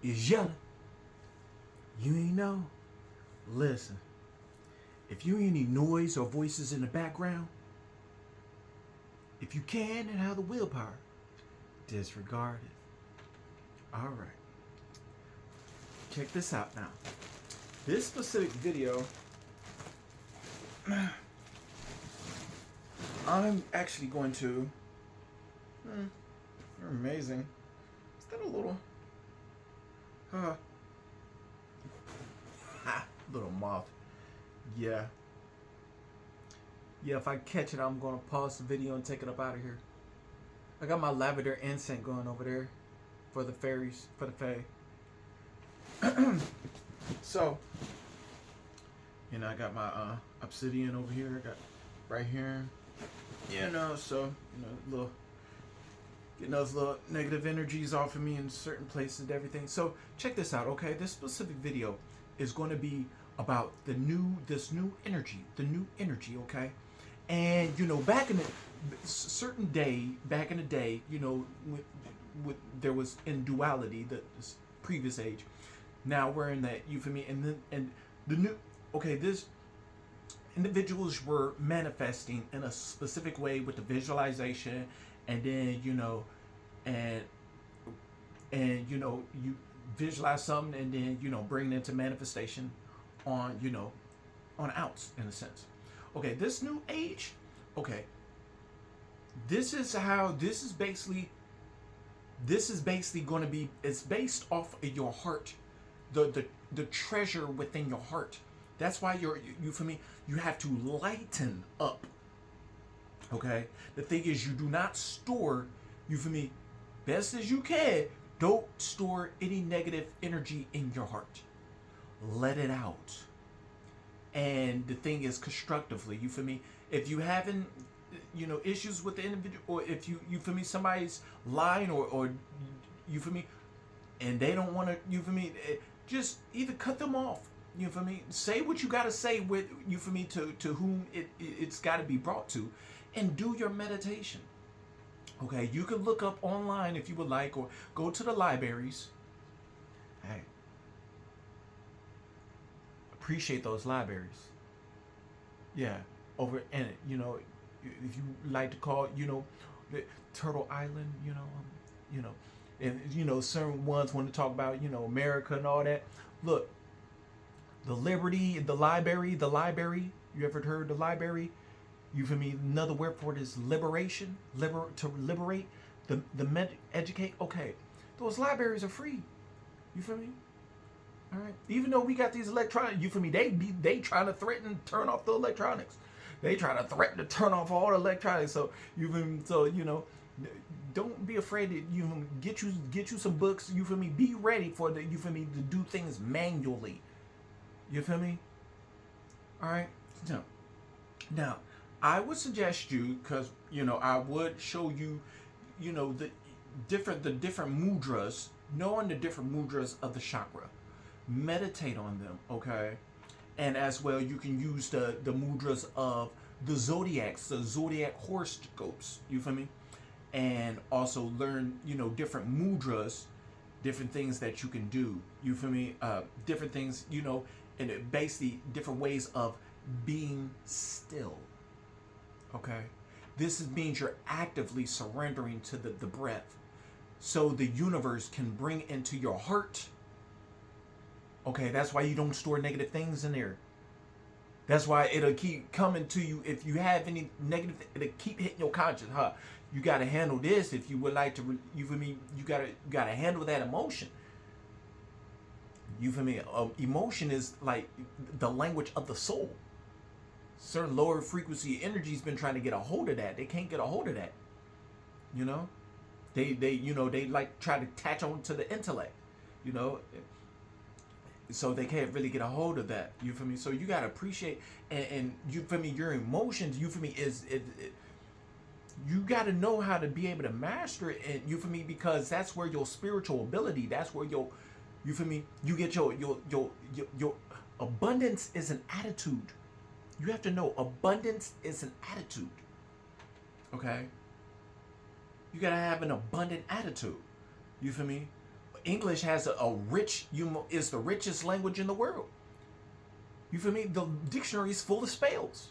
is yelling. You ain't know? Listen, if you hear any noise or voices in the background, if you can and have the willpower, disregard it. All right. Check this out now. This specific video, I'm actually going to. You're amazing. Is that a little? Little moth. Yeah. Yeah, if I catch it, I'm going to pause the video and take it up out of here. I got my lavender incense going over there for the fairies, for the fae. So, I got my obsidian over here. I got right here. So, little getting those little negative energies off of me in certain places and everything. So, check this out, okay? This specific video is going to be about this new energy, okay? And back in the certain day, back in the day, there was in duality, this previous age. Now we're in that, you feel me? And the new, okay, this individuals were manifesting in a specific way with the visualization, and then you visualize something, and then bring it into manifestation on on outs, in a sense. Okay, this new age, okay, this is basically going to be, it's based off of your heart, the treasure within your heart. That's why you feel me, you have to lighten up. Okay, the thing is, you do not store, you feel me, best as you can, don't store any negative energy in your heart. Let it out. And the thing is, constructively, you feel me, if you having issues with the individual, or if you feel me, somebody's lying, or you feel me, and they don't want to, you feel me, just either cut them off, you feel me, say what you got to say with, you feel me, to whom it's got to be brought to, and do your meditation. Okay, you can look up online if you would like, or go to the libraries. Hey, appreciate those libraries. Yeah, over, and if you like to call, the Turtle Island, and certain ones want to talk about, America and all that. Look, the Liberty, the library. You ever heard the library? You feel me? Another word for it is liberation. To liberate, educate. Okay, those libraries are free. You feel me? All right. Even though we got these electronics, you feel me? They trying to threaten to turn off the electronics. They try to threaten to turn off all the electronics. So you feel me? So don't be afraid to get you some books. You feel me? Be ready for the, you feel me, to do things manually. You feel me? All right. Now, I would suggest you, because I would show you, the different mudras, knowing the different mudras of the chakra. Meditate on them, okay? And as well, you can use the mudras of the zodiacs, the zodiac horoscopes. You feel me? And also learn, different mudras, different things that you can do. You feel me? Different things, and basically different ways of being still. Okay? This means you're actively surrendering to the breath, so the universe can bring into your heart. Okay, that's why you don't store negative things in there. That's why it'll keep coming to you. If you have any negative, it'll keep hitting your conscience. You got to handle this if you would like to. You feel me? You gotta handle that emotion. You feel me? Emotion is like the language of the soul. Certain lower frequency energy's been trying to get a hold of that. They can't get a hold of that. They like try to attach on to the intellect. So they can't really get a hold of that. You feel me? So you gotta appreciate, and you feel me, your emotions, you feel me, you gotta know how to be able to master it, and you feel me, because that's where your spiritual ability, that's where you feel me, you get your abundance is an attitude. You have to know abundance is an attitude. Okay? You gotta have an abundant attitude. You feel me? English has a rich, is the richest language in the world. You feel me? The dictionary is full of spells.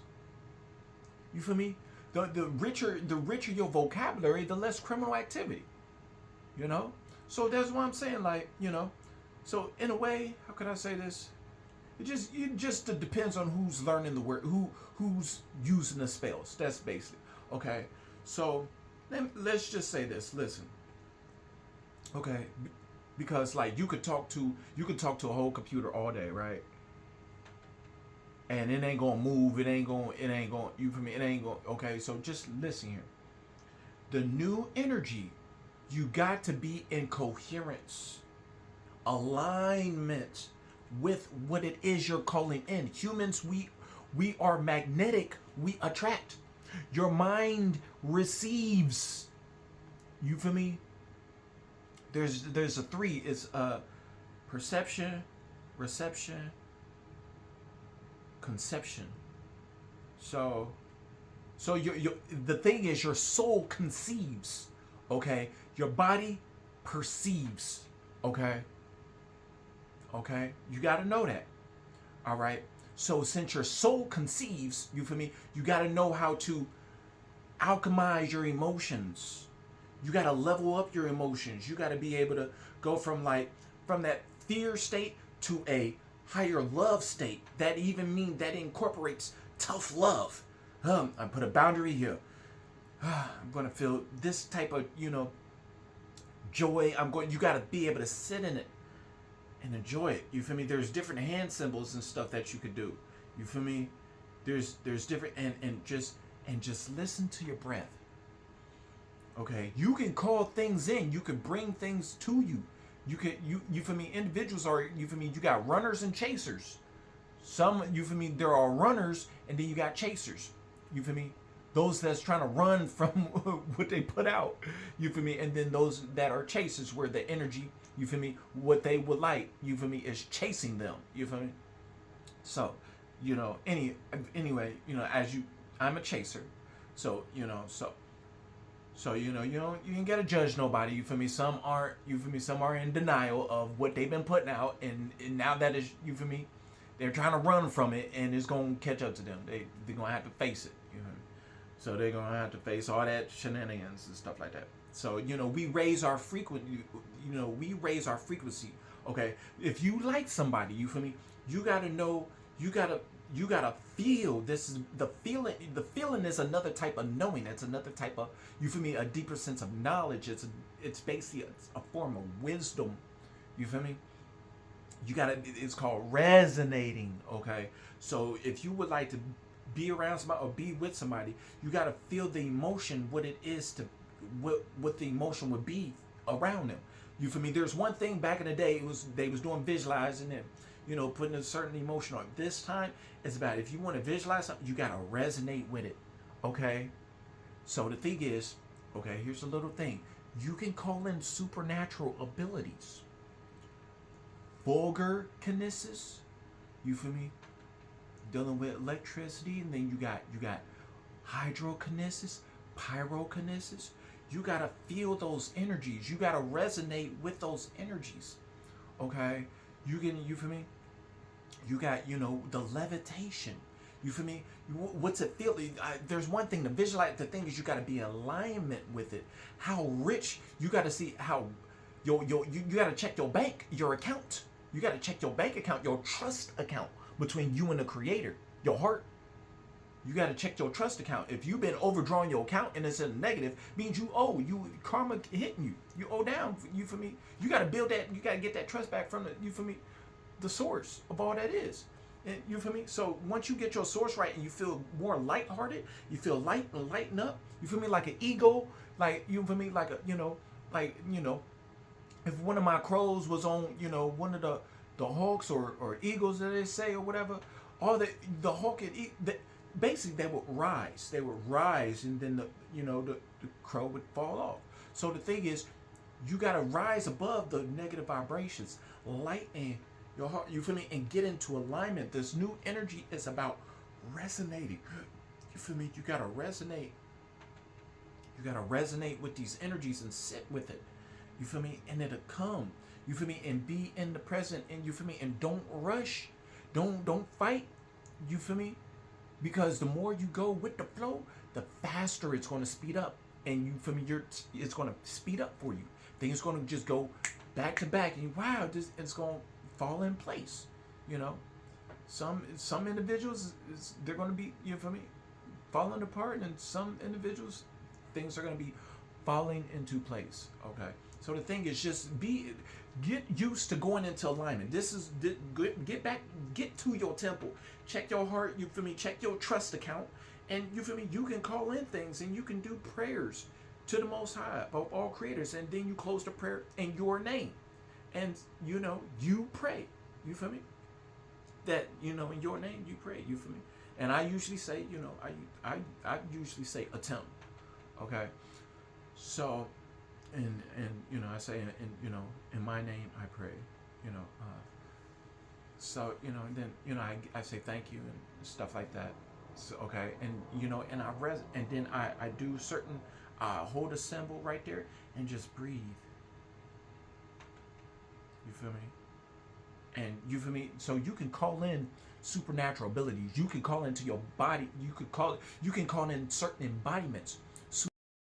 You feel me? The richer your vocabulary, the less criminal activity. You know? So that's what I'm saying, like, you know. So in a way, how can I say this? It just depends on who's learning the word, who's using the spells. That's basically. Okay. So let's just say this. Listen. Okay. Because like you could talk to a whole computer all day, right? And it ain't gonna move. It ain't gonna. You feel me? It ain't gonna. Okay, so just listen here. The new energy, you got to be in coherence, alignment with what it is you're calling in. Humans, we are magnetic. We attract. Your mind receives. You feel me? There's a three. It's perception, reception, conception. So the thing is, your soul conceives. Okay, your body perceives. Okay, you got to know that. All right. So since your soul conceives, you feel me? You got to know how to alchemize your emotions. You got to level up your emotions. You got to be able to go from that fear state to a higher love state. That even means that incorporates tough love. I put a boundary here. I'm going to feel this type of, joy. You got to be able to sit in it and enjoy it. You feel me? There's different hand symbols and stuff that you could do. You feel me? There's different and just listen to your breath. Okay, you can call things in. You can bring things to you. You feel me? Individuals are, you feel me? You got runners and chasers. Some, you feel me? There are runners and then you got chasers. You feel me? Those that's trying to run from what they put out. You feel me? And then those that are chasers, where the energy, you feel me? What they would like, you feel me, is chasing them. You feel me? So, anyway, I'm a chaser. So, So you ain't gotta judge nobody. You feel me? Some aren't. You feel me? Some are in denial of what they've been putting out, and now that is, you feel me? They're trying to run from it, and it's gonna catch up to them. They're gonna have to face it. You know? So they're gonna have to face all that shenanigans and stuff like that. So we raise our frequency. We raise our frequency. Okay, if you like somebody, you feel me? You gotta know. You gotta feel. This is the feeling. The feeling is another type of knowing. It's another type of, you feel me, a deeper sense of knowledge. It's basically a form of wisdom. You feel me? It's called resonating. Okay, so if you would like to be around somebody or be with somebody, you gotta feel the emotion, what it is to, what the emotion would be around them. You feel me? There's one thing back in the day, they was doing visualizing and putting a certain emotion on. This time, it's about, if you want to visualize something, you got to resonate with it. Okay? So the thing is, okay, here's a little thing. You can call in supernatural abilities. Vulgar kinesis. You feel me? Dealing with electricity. And then you got hydrokinesis, pyrokinesis. You got to feel those energies. You got to resonate with those energies. Okay? You feel me? You got, the levitation. You feel me? What's it feel? There's one thing to visualize. The thing is, you got to be in alignment with it. How rich, you got to see how, you got to check your bank, your account. You got to check your bank account, your trust account between you and the creator, your heart. You got to check your trust account. If you've been overdrawing your account and it's in a negative, means you owe. Karma hitting you. You owe down. You feel me? You got to build that. You got to get that trust back from you feel me? The source of all that is. And you feel me? So once you get your source right and you feel more lighthearted, you feel light and lighten up. You feel me? Like an eagle. Like, you feel me? Like if one of my crows was on, one of the hawks or eagles that they say or whatever, all the hawk and basically they would rise. They would rise, and then the crow would fall off. So the thing is, you gotta rise above the negative vibrations, lighten your heart. You feel me? And get into alignment. This new energy is about resonating. You feel me? You gotta resonate. You gotta resonate with these energies and sit with it. You feel me? And it'll come. You feel me? And be in the present, and you feel me? And don't rush. Don't fight. You feel me? Because the more you go with the flow, the faster it's going to speed up. And you feel me? It's going to speed up for you. Things going to just go back to back, and wow, it's going to fall in place. You know, some individuals they're going to be, you feel me, falling apart, and some individuals things are going to be falling into place. Okay, so the thing is just get used to going into alignment. This is get to your temple, check your heart, you feel me, check your trust account, and you feel me, you can call in things, and you can do prayers to the Most High of all creators, and then you close the prayer in your name, and you know, you pray, you feel me, that, you know, in your name you pray, you feel me. And I usually say, you know, I usually say attempt. Okay, so and you know, I say in you know, in my name I pray, you know, so you know, and then you know, I say thank you and stuff like that. So, okay, and you know, and and then I do certain hold a symbol right there and just breathe. You feel me? And you feel me? So you can call in supernatural abilities. You can call into your body. You can call in certain embodiments